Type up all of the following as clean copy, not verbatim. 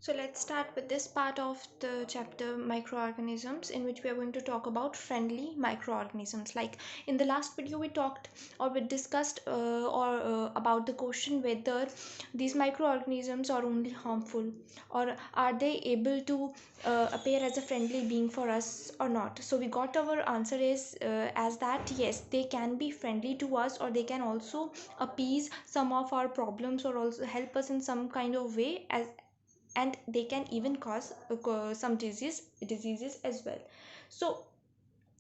So let's start with this part of the chapter microorganisms, in which we are going to talk about friendly microorganisms. Like in the last video we talked or we discussed about the question whether these microorganisms are only harmful or are they able to appear as a friendly being for us or not. So we got our answer is as that yes, they can be friendly to us, or they can also appease some of our problems or also help us in some kind of way, as and they can even cause some diseases as well. So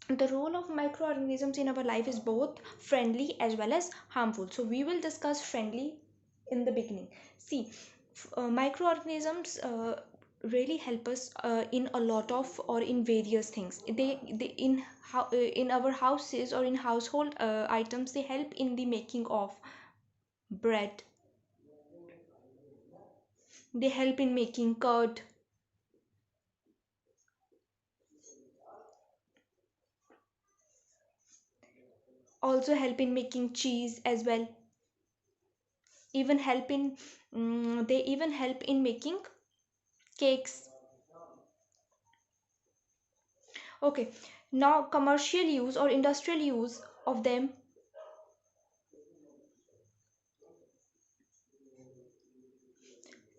the role of microorganisms in our life is both friendly as well as harmful. So we will discuss friendly in the beginning. See, microorganisms really help us in a lot of or in various things. They in our houses or in household items, they help in the making of bread. They help in making curd, also help in making cheese as well. Even help in they even help in making cakes. Okay, now commercial use or industrial use of them.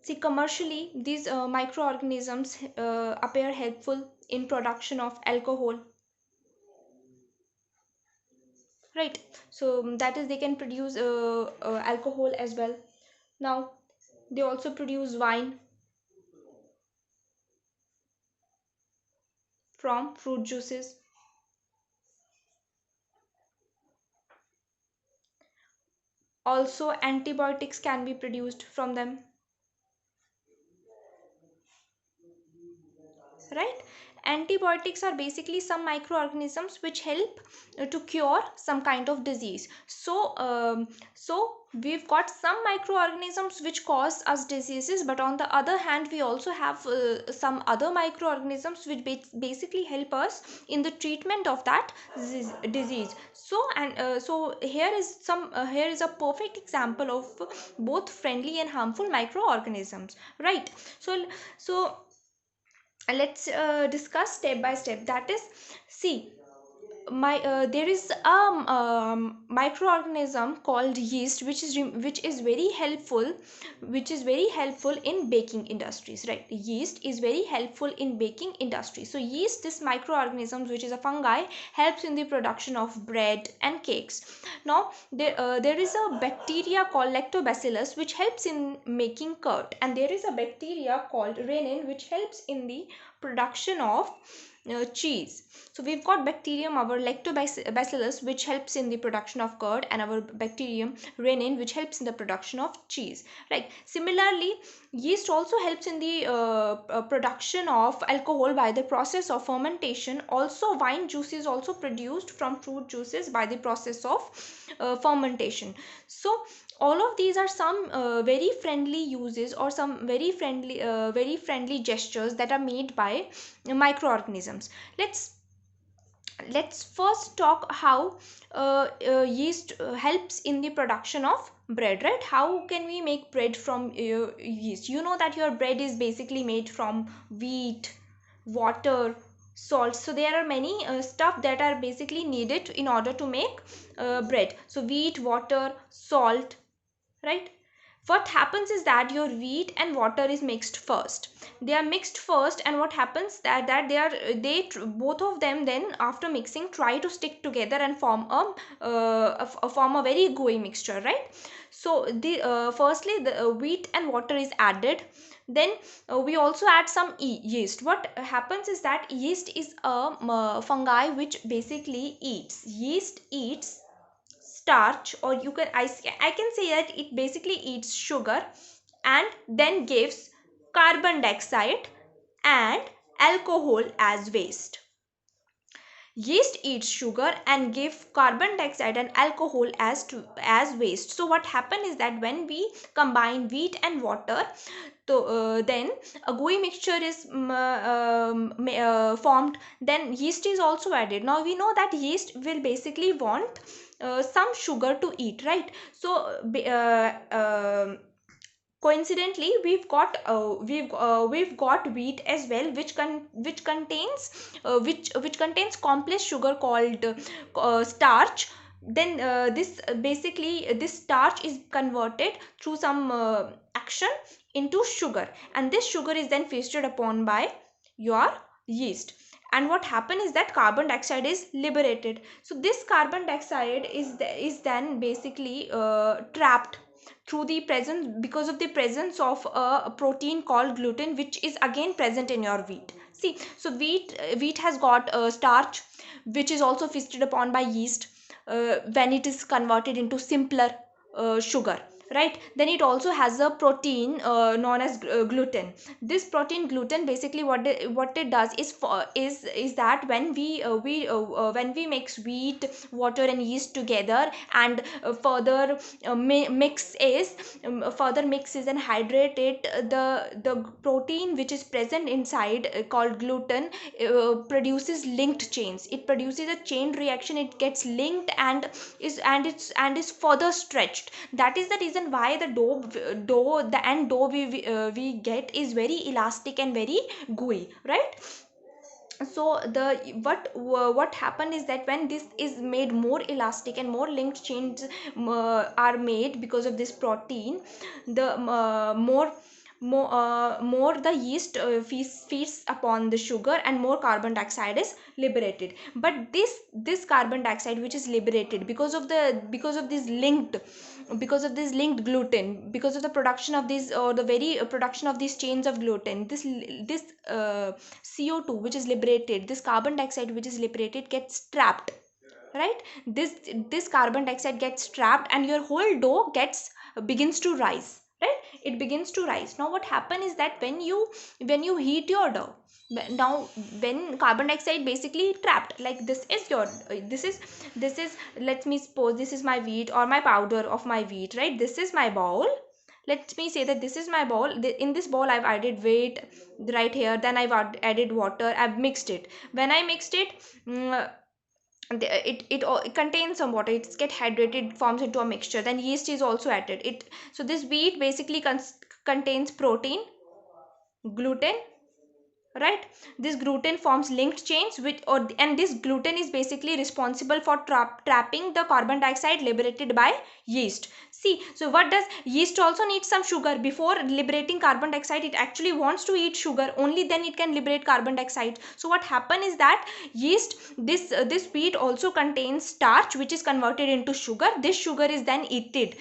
See, commercially these microorganisms appear helpful in production of alcohol, right? So that is, they can produce alcohol as well. Now they also produce wine from fruit juices. Also antibiotics can be produced from them, right? Antibiotics are basically some microorganisms which help to cure some kind of disease. So we've got some microorganisms which cause us diseases, but on the other hand we also have some other microorganisms which basically help us in the treatment of that disease. So here is a perfect example of both friendly and harmful microorganisms, right? So let's discuss step by step. That is, see, there is a microorganism called yeast, which is very helpful in baking industries, right? Yeast is very helpful in baking industry. So yeast, this microorganism which is a fungi, helps in the production of bread and cakes. Now there is a bacteria called lactobacillus which helps in making curd, and there is a bacteria called rennin which helps in the production of cheese. So we've got bacterium, our lactobacillus, which helps in the production of curd, and our bacterium rennin, which helps in the production of cheese. Right. Similarly, yeast also helps in the production of alcohol by the process of fermentation. Also, wine juice is also produced from fruit juices by the process of fermentation. So all of these are some very friendly uses or some very friendly gestures that are made by microorganisms. Let's first talk how yeast helps in the production of bread, right? How can we make bread from yeast? You know that your bread is basically made from wheat, water, salt. So there are many stuff that are basically needed in order to make bread. So wheat, water, salt, right? What happens is that your wheat and water is mixed first. They are mixed first, and what happens that both of them, then after mixing, try to stick together and form a very gooey mixture, right? So the firstly the wheat and water is added. Then we also add some yeast. What happens is that yeast is a fungi which basically eats. Yeast eats starch, or I can say that it basically eats sugar and then gives carbon dioxide and alcohol as waste. Yeast eats sugar and give carbon dioxide and alcohol as waste. So what happens is that when we combine wheat and water, then a gooey mixture is formed. Then yeast is also added. Now we know that yeast will basically want some sugar to eat, right? So Coincidentally, we've got wheat as well, which contains complex sugar called starch. Then this starch is converted through some action into sugar, and this sugar is then feasted upon by your yeast. And what happen is that carbon dioxide is liberated. So this carbon dioxide is then basically trapped through the presence, because of the presence of a protein called gluten, which is again present in your wheat. See, so wheat has got starch, which is also feasted upon by yeast when it is converted into simpler sugar, right? Then it also has a protein known as gluten. This protein gluten, basically what it does is that when we mix wheat, water and yeast together, and further mixes and hydrate it, the protein which is present inside, called gluten, produces linked chains. It produces a chain reaction. It gets linked and is further stretched. That is the reason why the dough we get is very elastic and very gooey, right? So what happened is that when this is made more elastic and more linked chains are made because of this protein, the more the yeast feeds upon the sugar, and more carbon dioxide is liberated. But this carbon dioxide which is liberated because of this linked gluten, because of the production of these, or the very production of these chains of gluten, this CO2 which is liberated, this carbon dioxide which is liberated, gets trapped, right? This carbon dioxide gets trapped, and your whole dough begins to rise, right? It begins to rise. Now what happen is that when you heat your dough, now when carbon dioxide basically trapped, like this is let me suppose this is my wheat, or my powder of my wheat, right? This is my bowl. Let me say that this is my bowl. In this bowl I've added weight right here, then I've added water, I've mixed it. When I mixed it, it contains some water, it's get hydrated, forms into a mixture, then yeast is also added it. So this wheat basically contains protein, gluten, right? This gluten forms linked chains and this gluten is basically responsible for trapping the carbon dioxide liberated by yeast. See, so what does yeast also needs some sugar before liberating carbon dioxide. It actually wants to eat sugar, only then it can liberate carbon dioxide. So what happen is that yeast, this wheat also contains starch which is converted into sugar. This sugar is then eaten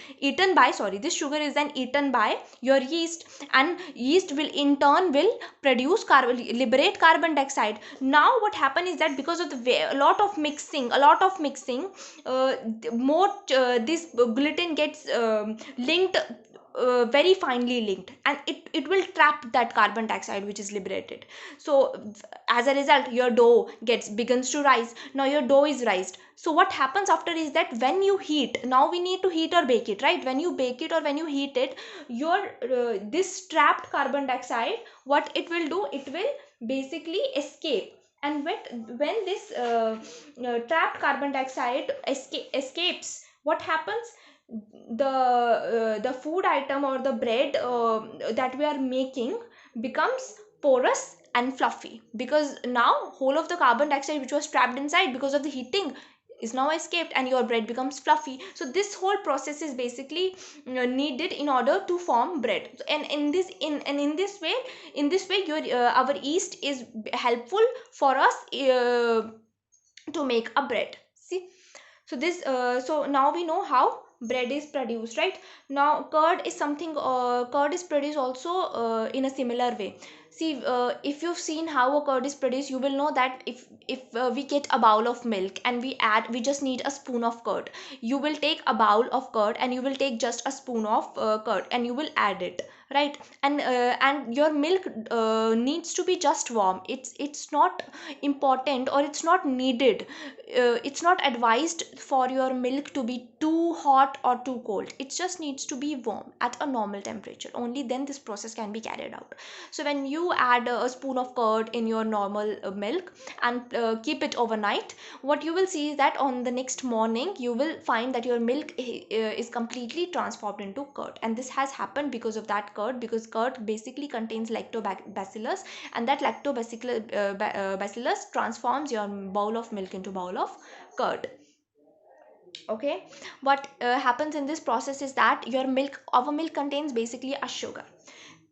by, sorry, this sugar is then eaten by your yeast, and yeast will in turn will liberate carbon dioxide. Now what happen is that because of a lot of mixing, more this gluten gets linked, very finely linked, and it will trap that carbon dioxide which is liberated. So as a result, your dough begins to rise. Now your dough is raised. So what happens after is that when you heat, now we need to heat or bake it, right? When you bake it or when you heat it, your this trapped carbon dioxide, what it will do, it will basically escape. And when this trapped carbon dioxide escapes, what happens? The food item or the bread that we are making becomes porous and fluffy, because now whole of the carbon dioxide which was trapped inside because of the heating is now escaped, and your bread becomes fluffy. So this whole process is basically needed in order to form bread. And in this way your our yeast is helpful for us to make a bread. See, so now we know how bread is produced, right? Now curd is produced also in a similar way. See, if you've seen how a curd is produced, you will know that if we get a bowl of milk and we just need a spoon of curd. You will take a bowl of curd and you will take just a spoon of curd and you will add it, right? And your milk needs to be just warm. It's not important, or it's not needed, it's not advised for your milk to be too hot or too cold. It just needs to be warm at a normal temperature. Only then this process can be carried out. So when you do add a spoon of curd in your normal milk and keep it overnight, what you will see is that on the next morning you will find that your milk is completely transformed into curd. And this has happened because of that curd, because curd basically contains lactobacillus, and that lactobacillus transforms your bowl of milk into bowl of curd. Okay, what happens in this process is that our milk contains basically a sugar.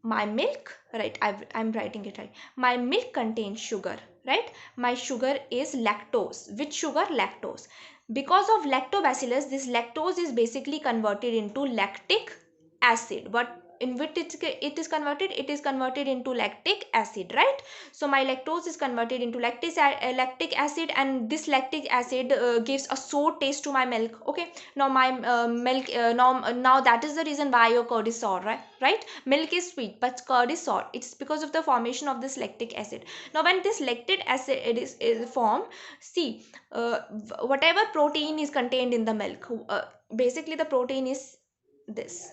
My milk, right, I'm writing it right, my milk contains sugar, right? My sugar is lactose. Which sugar? Lactose. Because of lactobacillus, this lactose is basically converted into lactic acid. But in which it is converted, it is converted into lactic acid, right? So my lactose is converted into lactic acid, and this lactic acid gives a sour taste to my milk. Okay, now my milk now that is the reason why your curd is sour, right? Milk is sweet but curd is sour. It's because of the formation of this lactic acid. Now when this lactic acid is formed, see, whatever protein is contained in the milk, basically the protein is this.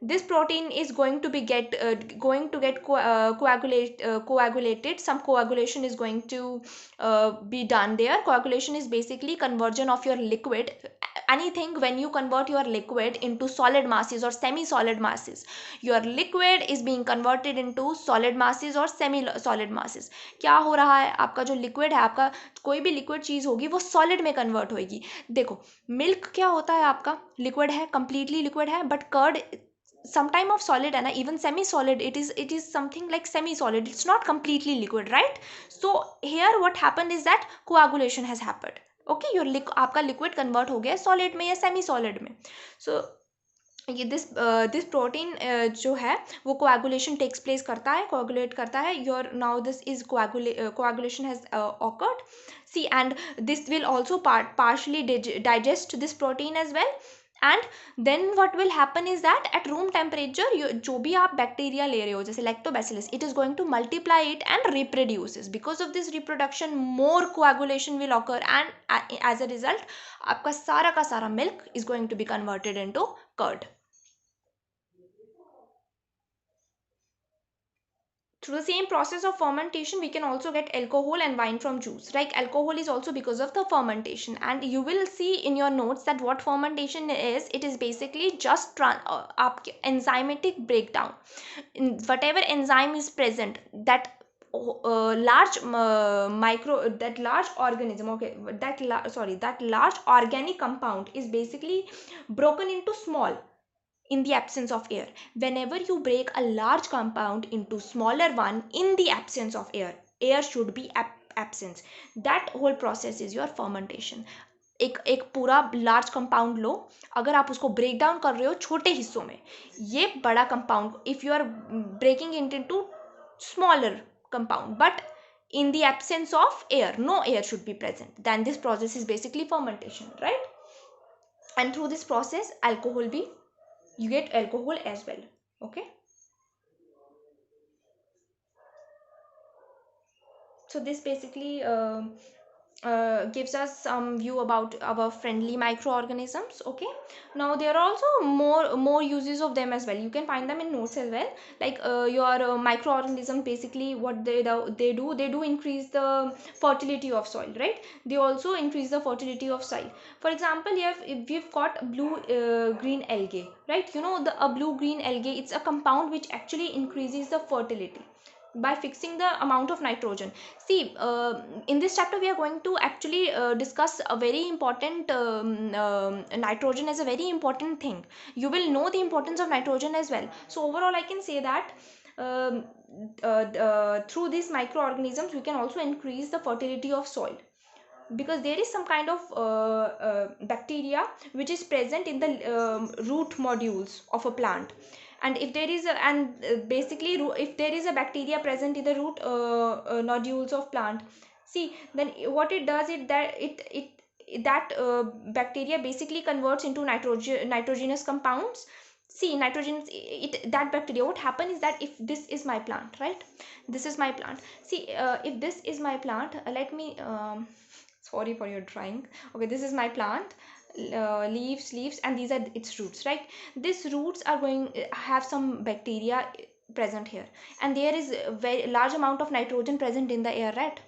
This protein is going to get coagulated. Some coagulation is going to be done there. Coagulation is basically conversion of your liquid. Anything when you convert your liquid into solid masses or semi solid masses, your liquid is being converted into solid masses or semi solid masses. क्या हो रहा है, आपका जो liquid है, आपका कोई भी लिक्विड चीज होगी वो सॉलिड में कन्वर्ट होगी. देखो, मिल्क क्या होता है, आपका लिक्विड है, कंप्लीटली लिक्विड है. But curd some time of solid and even semi solid, it is something like semi solid, it's not completely liquid, right? So here what happened is that coagulation has happened. Okay, your आपका liquid convert हो गया solid में या semi solid में. So ये this protein जो है वो coagulation takes place करता है, coagulate करता है. Your now this is coagulation has occurred. See, and this will also partially digest this protein as well. And then what will happen is that at room temperature, जो भी आप bacteria ले रहे हो जैसे lactobacillus, it is going to multiply it and reproduces. Because of this reproduction, more coagulation will occur, and as a result आपका सारा का सारा milk is going to be converted into curd. Through the same process of fermentation, we can also get alcohol and wine from juice. Like alcohol is also because of the fermentation, and you will see in your notes that what fermentation is. It is basically just enzymatic breakdown. Whatever enzyme is present, that large organism, okay, that large organic compound is basically broken into small in the absence of air. Whenever you break a large compound into smaller one in the absence of air, air should be absence. That whole process is your fermentation. एक पूरा large compound लो, अगर आप उसको break down कर रहे हो छोटे हिस्सों में, ये बड़ा compound, if you are breaking it into smaller compound, but in the absence of air, no air should be present, then this process is basically fermentation, right? And through this process you get alcohol as well. Okay, so this basically gives us some view about our friendly microorganisms. Okay, now there are also more uses of them as well. You can find them in notes as well. Like your microorganism, basically what they do increase the fertility of soil, right? They also increase the fertility of soil. For example, we've got blue green algae, right? You know, a blue green algae, it's a compound which actually increases the fertility by fixing the amount of nitrogen. See, in this chapter we are going to actually discuss a very important nitrogen as a very important thing. You will know the importance of nitrogen as well. So overall I can say that um, through these microorganisms we can also increase the fertility of soil, because there is some kind of bacteria which is present in the root modules of a plant. And if there is basically if there is a bacteria present in the root nodules of plant, see, then what it does is that that bacteria basically converts into nitrogenous compounds. See, nitrogen, that bacteria, what happens is that if this is my plant, right, this is my plant. See, if this is my plant, let me sorry for your drawing. Okay, this is my plant, leaves, and these are its roots, right? These roots are going have some bacteria present here, and there is a very large amount of nitrogen present in the air, right?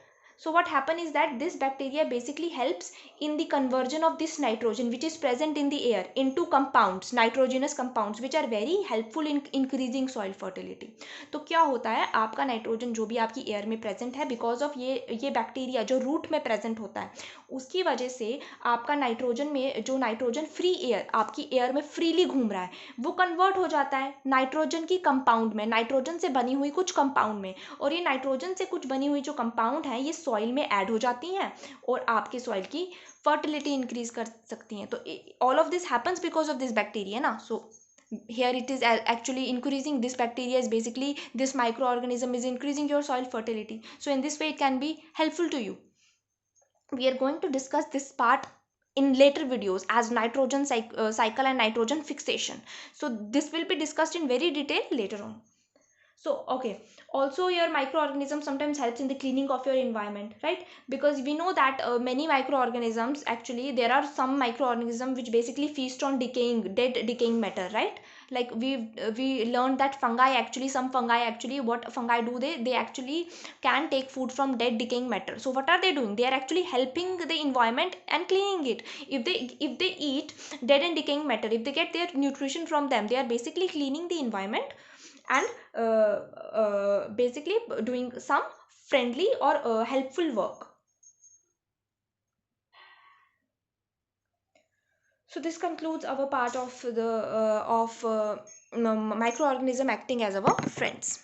So what happen is that this bacteria basically helps in the conversion of this nitrogen which is present in the air into compounds, nitrogenous compounds, which are very helpful in increasing soil fertility. तो क्या होता है, आपका nitrogen जो भी आपकी air में present है, बिकॉज ऑफ ये बैक्टीरिया जो रूट में प्रेजेंट होता है, उसकी वजह से आपका नाइट्रोजन में जो नाइट्रोजन फ्री एयर आपकी एयर में फ्रीली घूम रहा है, वो कन्वर्ट हो जाता है नाइट्रोजन की कंपाउंड में, नाइट्रोजन से बनी हुई कुछ कंपाउंड में, और ये नाइट्रोजन से कुछ बनी हुई जो कंपाउंड है ये सॉइल में ऐड हो जाती हैं और आपके सॉइल की फर्टिलिटी इंक्रीज कर सकती हैं. तो all of this happens because of this bacteria ना. सो here it is actually increasing, this bacteria is basically, this microorganism is increasing your soil fertility. So in this way it can be helpful to you. We are going to discuss this part in later videos as nitrogen cycle and nitrogen fixation. So this will be discussed in very detail later on. So okay, also your microorganism sometimes helps in the cleaning of your environment, right? Because we know that many microorganisms, actually there are some microorganisms which basically feast on dead decaying matter, right? Like we learned that fungi, actually some fungi, actually what fungi do, they actually can take food from dead decaying matter. So what are they doing? They are actually helping the environment and cleaning it. If they eat dead and decaying matter, if they get their nutrition from them, they are basically cleaning the environment and basically doing some friendly or helpful work. So this concludes our part of the microorganism acting as our friends.